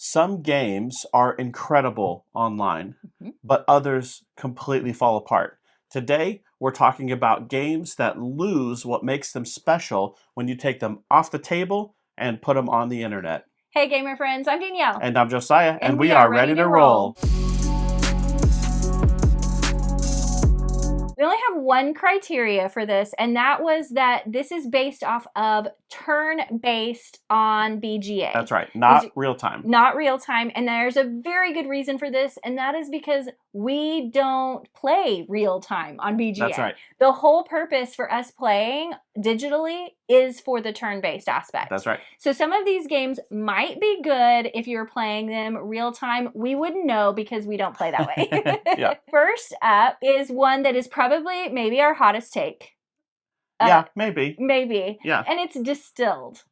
Some games are incredible online, Mhm. but others completely fall apart. Today, we're talking about games that lose what makes them special when you take them off the table and put them on the internet. Hey, gamer friends, I'm Danielle. And I'm Josiah, and And we we are are ready ready to to roll. We only have one criteria for this, and that was that this is based off of turn-based on BGA. That's right, not real time. Not real time, and there's a very good reason for this, and that is because we don't play real time on BGA. That's right. The whole purpose for us playing digitally is for the turn-based aspect. That's right. So some of these games might be good if you're playing them real time. We wouldn't know because we don't play that way. Yeah. First up is one that is probably maybe our hottest take. Yeah, maybe. Maybe. Yeah. And it's Distilled.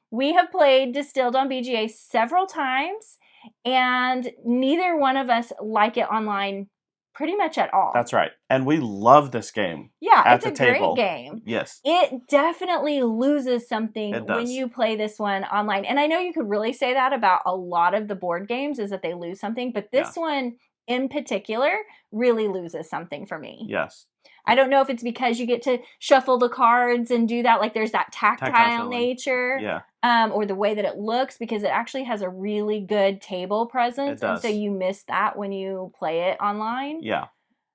We have played Distilled on BGA several times, and neither one of us like it online pretty much at all. That's right. And we love this game. Yeah, at it's the a table. great game. Yes. It definitely loses something It does. when you play this one online. And I know you could really say that about a lot of the board games, is that they lose something, but this one in particular really loses something for me. Yes. I don't know if it's because you get to shuffle the cards and do that, like there's that tactile feeling. nature, or the way that it looks, because it actually has a really good table presence, It does. and so you miss that when you play it online. Yeah.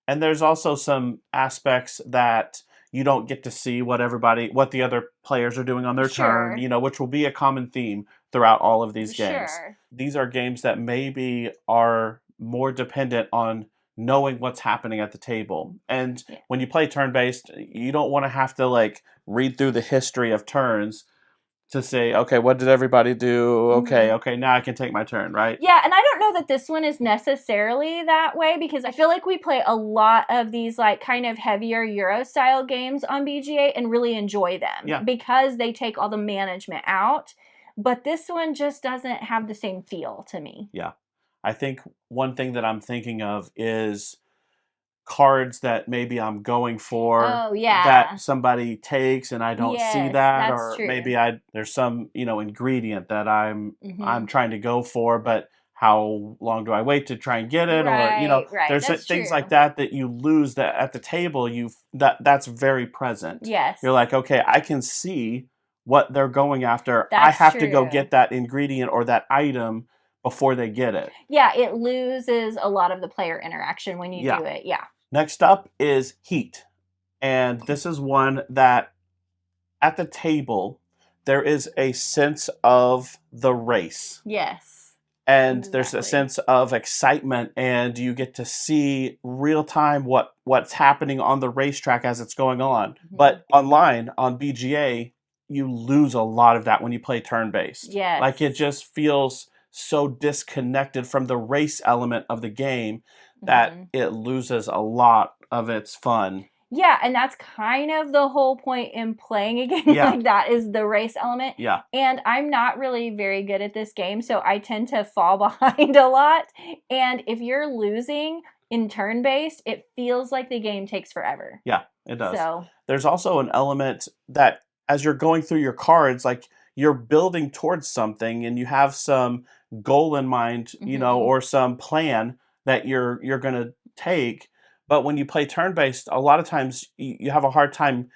And there's also some aspects that you don't get to see what the other players are doing on their turn, which will be a common theme throughout all of these games. Sure. These are games that maybe are more dependent on knowing what's happening at the table. And when you play turn-based, you don't want to have to read through the history of turns to say, okay, what did everybody do? Okay, now I can take my turn, right? Yeah, and I don't know that this one is necessarily that way, because I feel like we play a lot of these kind of heavier Euro-style games on BGA and really enjoy them because they take all the management out. But this one just doesn't have the same feel to me. Yeah. I think one thing that I'm thinking of is cards that maybe I'm going for that somebody takes and I don't see that, or maybe there's some ingredient that I'm trying to go for, but how long do I wait to try and get it? There's things like that you lose that at the table. That's very present. Yes, you're like, okay, I can see what they're going after. I have to go get that ingredient or that item before they get it. Yeah, it loses a lot of the player interaction when you do it. Yeah. Next up is Heat. And this is one that at the table, there is a sense of the race. Yes. And there's a sense of excitement, and you get to see real time what's happening on the racetrack as it's going on. But online, on BGA, you lose a lot of that when you play turn-based. Yes. It just feels so disconnected from the race element of the game that it loses a lot of its fun. Yeah, and that's kind of the whole point in playing a game like that, is the race element. Yeah. And I'm not really very good at this game, so I tend to fall behind a lot. And if you're losing in turn-based, it feels like the game takes forever. Yeah, it does. So there's also an element that as you're going through your cards, you're building towards something and you have some goal in mind, or some plan that you're going to take. But when you play turn-based, a lot of times you have a hard time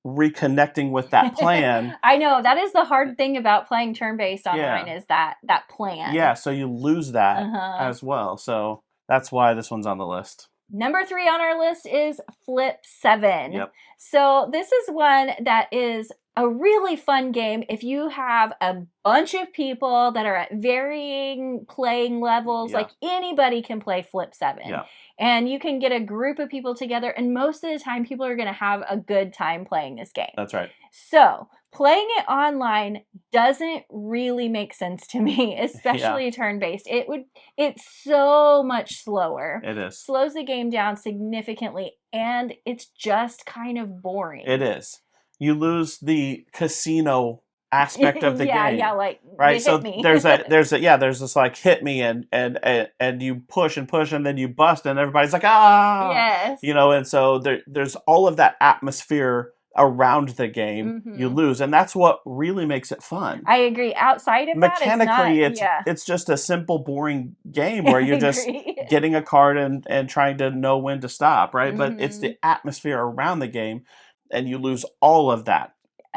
reconnecting with that plan. I know, that is the hard thing about playing turn-based online, is that plan. Yeah, so you lose that as well. So that's why this one's on the list. Number 3 on our list is Flip 7. Yep. So this is one that is a really fun game if you have a bunch of people that are at varying playing levels. Anybody can play Flip 7. Yeah. And you can get a group of people together, and most of the time people are going to have a good time playing this game. That's right. So playing it online doesn't really make sense to me, especially turn-based. It's so much slower. It is. Slows the game down significantly, and it's just kind of boring. It is. You lose the casino aspect of the game. Yeah, right. So hit me. there's this hit me and you push and then you bust and everybody's like, ah. Yes. And so there's all of that atmosphere around the game, you lose. And that's what really makes it fun. I agree. Outside of mechanically, that, it's just a simple, boring game where you're just getting a card and trying to know when to stop, right? But it's the atmosphere around the game, and you lose all of that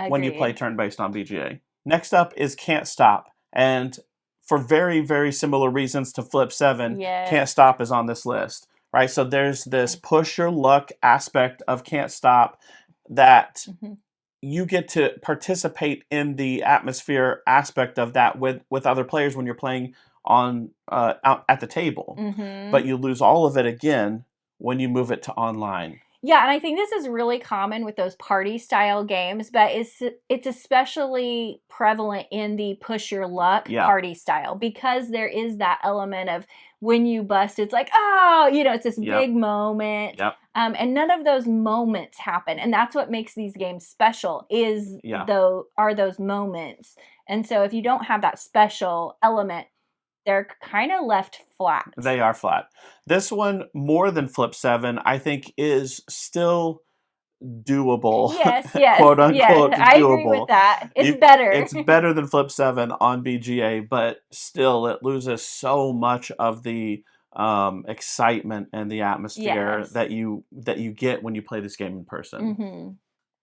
when you play turn-based on BGA. Next up is Can't Stop. And for very, very similar reasons to Flip 7, Can't Stop is on this list, right? So there's this push your luck aspect of Can't Stop that you get to participate in the atmosphere aspect of that with other players when you're playing on out at the table. But you lose all of it again when you move it to online. Yeah, and I think this is really common with those party style games, but it's especially prevalent in the push your luck party style, because there is that element of when you bust, it's like, oh, it's this big moment. And none of those moments happen. And that's what makes these games special are those moments. And so if you don't have that special element, they're kind of left flat. They are flat. This one, more than Flip 7, I think is still doable. Yes, quote unquote, I agree with that. It's better. It's better than Flip 7 on BGA, but still it loses so much of the excitement and the atmosphere that you get when you play this game in person.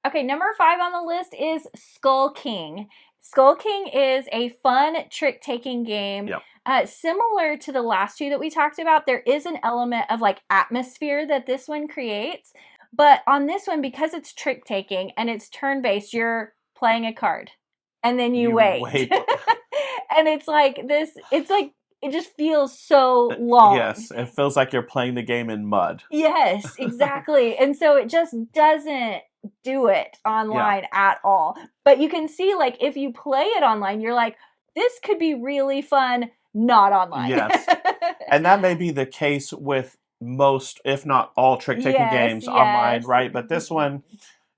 Okay, number 5 on the list is Skull King. Skull King is a fun trick-taking game. Similar to the last two that we talked about, there is an element of like atmosphere that this one creates. But on this one, because it's trick-taking and it's turn-based, you're playing a card. And then you wait. And it's like it just feels so long. Yes, it feels like you're playing the game in mud. Yes, exactly. And so it just doesn't do it online at all. But you can see, like, if you play it online, you're like, this could be really fun, not online. Yes. And that may be the case with most, if not all, trick-taking games online, right? But this one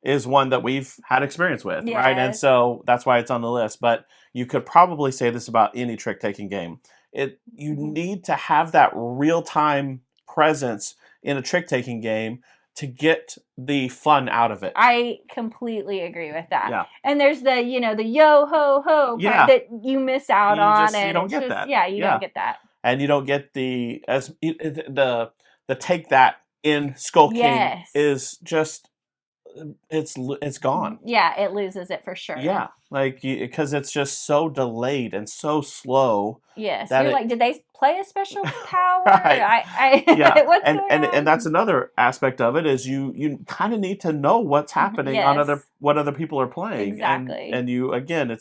is one that we've had experience with, right? And so that's why it's on the list. But you could probably say this about any trick-taking game. You need to have that real-time presence in a trick-taking game to get the fun out of it. I completely agree with that. Yeah. And there's the, the yo ho ho part that you miss out on. You don't get that. Yeah, you don't get that. And you don't get the take that in Skull King is just it's gone. Yeah, it loses it for sure. Yeah, like because it's just so delayed and so slow. Yes, you're like, did they play a special power? Right. What's going on? And that's another aspect of it is you kind of need to know what's happening on what other people are playing. Exactly. And you again,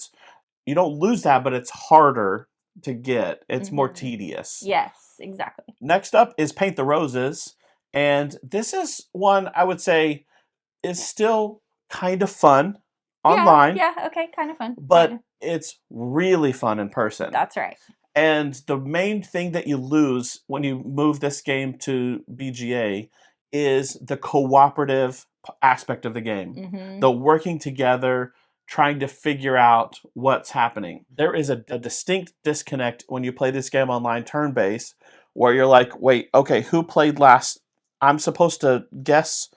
you don't lose that, but it's harder to get. It's more tedious. Yes, exactly. Next up is Paint the Roses, and this is one I would say is still kind of fun online. Yeah, okay, kind of fun. But it's really fun in person. That's right. And the main thing that you lose when you move this game to BGA is the cooperative aspect of the game. The working together, trying to figure out what's happening. There is a distinct disconnect when you play this game online turn-based, where you're like, wait, okay, who played last? I'm supposed to guess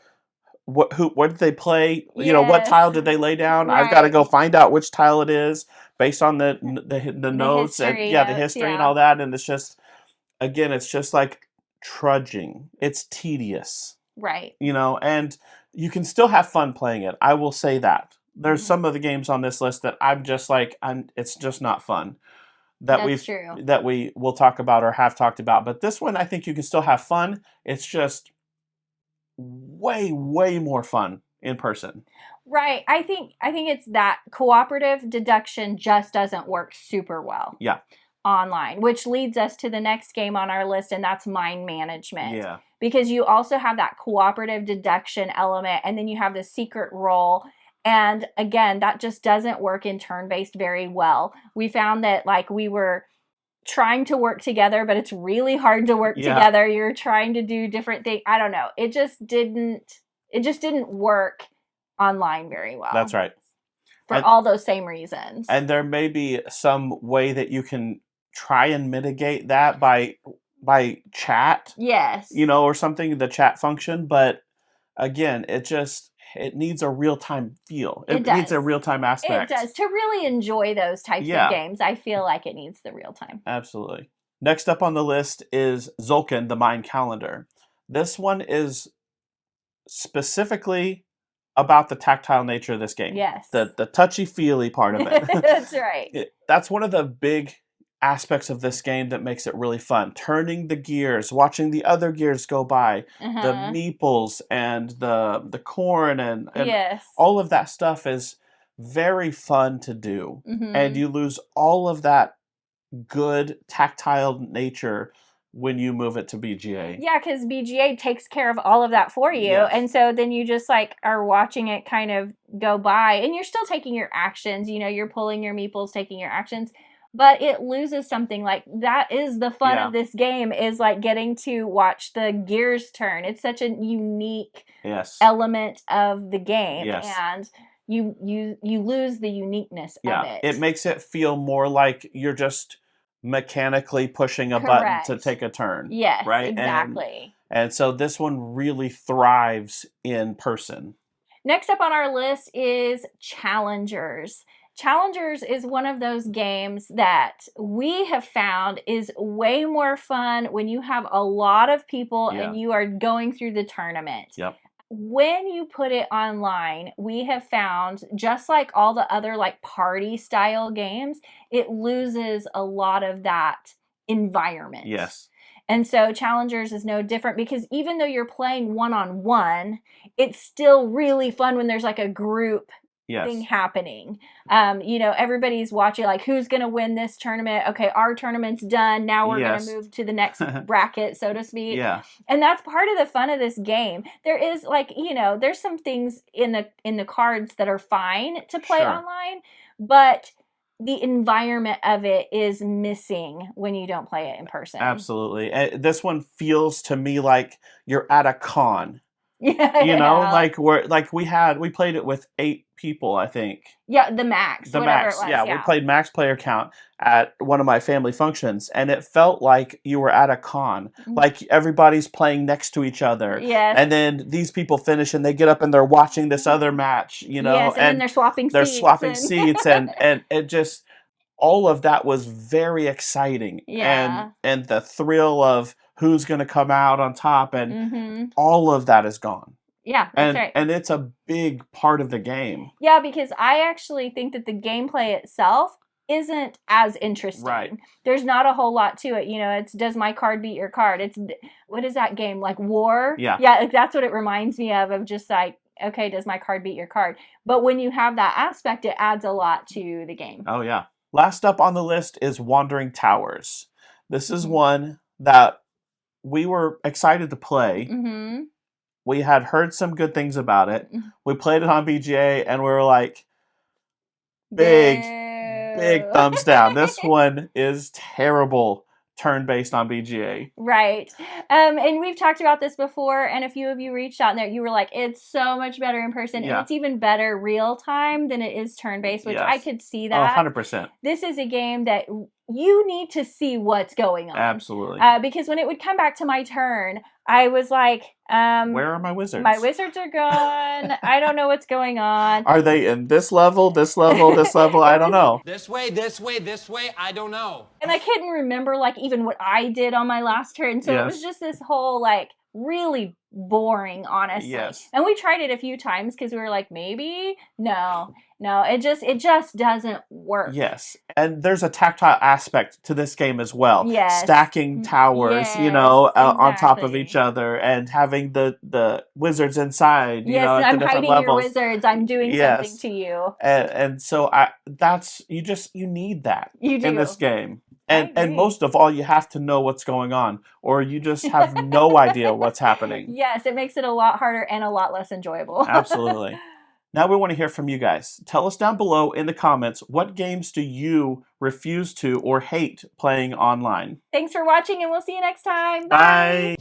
what did they play? What tile did they lay down? Right. I've got to go find out which tile it is based on the notes history, and the history and all that. And it's just, again, it's just like trudging. It's tedious. Right. And you can still have fun playing it. I will say that. There's some of the games on this list that I'm just like, it's just not fun. That we will talk about or have talked about. But this one, I think you can still have fun. It's just way, way more fun in person. Right. I think it's that cooperative deduction just doesn't work super well. Yeah. Online, which leads us to the next game on our list, and that's mind management. Yeah. Because you also have that cooperative deduction element, and then you have the secret roll. And again, that just doesn't work in turn-based very well. We found that we were trying to work together, but it's really hard to work together. You're trying to do different things. I don't know. It just didn't work online very well. That's right. For all those same reasons. And there may be some way that you can try and mitigate that by chat. Yes. Or something, the chat function. But again, it just, it needs a real-time feel. It needs a real-time aspect. It does. To really enjoy those types of games, I feel like it needs the real-time. Absolutely. Next up on the list is Tzolk'in, the Mind Calendar. This one is specifically about the tactile nature of this game. Yes. The touchy-feely part of it. That's right. That's one of the big aspects of this game that makes it really fun. Turning the gears, watching the other gears go by, the meeples and the corn and all of that stuff is very fun to do. And you lose all of that good tactile nature when you move it to BGA. Yeah, because BGA takes care of all of that for you. Yes. And so then you just like are watching it kind of go by and you're still taking your actions. You know, you're pulling your meeples, taking your actions. But it loses something. Like, that is the fun of this game, is like getting to watch the gears turn. It's such a unique element of the game. Yes. And you lose the uniqueness of it. It makes it feel more like you're just mechanically pushing a button to take a turn. Yes, right? Exactly. And so this one really thrives in person. Next up on our list is Challengers. Challengers is one of those games that we have found is way more fun when you have a lot of people and you are going through the tournament. Yep. When you put it online, we have found, just like all the other like party style games, it loses a lot of that environment. Yes. And so Challengers is no different, because even though you're playing one-on-one, it's still really fun when there's like a group thing happening. You know, everybody's watching, like, who's going to win this tournament? Okay, our tournament's done. Now we're going to move to the next bracket, so to speak. Yeah. And that's part of the fun of this game. There is, like, you know, there's some things in the cards that are fine to play online, but the environment of it is missing when you don't play it in person. Absolutely. This one feels to me like you're at a con. Yeah, you know, we played it with 8 people, I think. Yeah, the max. The max. It was, yeah, we played max player count at one of my family functions, and it felt like you were at a con. Like everybody's playing next to each other. Yes. And then these people finish and they get up and they're watching this other match, you know. Yes, and then they're swapping seats and it just, all of that was very exciting. Yeah. And the thrill of who's going to come out on top, and all of that is gone. Yeah, that's right. And it's a big part of the game. Yeah, because I actually think that the gameplay itself isn't as interesting. Right. There's not a whole lot to it. You know, it's, does my card beat your card? It's, what is that game? Like War? Yeah. Yeah, that's what it reminds me of just like, okay, does my card beat your card? But when you have that aspect, it adds a lot to the game. Oh, yeah. Last up on the list is Wandering Towers. This is one that we were excited to play. We had heard some good things about it. We played it on BGA and we were like, big thumbs down. This one is terrible turn-based on BGA. Right. And we've talked about this before, and a few of you reached out and there, you were like, it's so much better in person, and it's even better real-time than it is turn-based, which I could see that. 100%. This is a game that you need to see what's going on. Absolutely. Because when it would come back to my turn, I was like, where are my wizards? My wizards are gone. I don't know what's going on. Are they in this level, this level, this level? I don't know. This way, this way, this way, I don't know. And I couldn't remember, like, even what I did on my last turn. So it was just this whole, like, really boring, honestly. Yes. And we tried it a few times because we were like, maybe? No, it just doesn't work. Yes. And there's a tactile aspect to this game as well. Yes. Stacking towers, you know, on top of each other, and having the wizards inside, you know, at the different hiding levels. Your wizards. I'm doing something to you. And so you need that in this game. And most of all, you have to know what's going on, or you just have no idea what's happening. Yes, it makes it a lot harder and a lot less enjoyable. Absolutely. Now we want to hear from you guys. Tell us down below in the comments, what games do you refuse to or hate playing online? Thanks for watching, and we'll see you next time. Bye.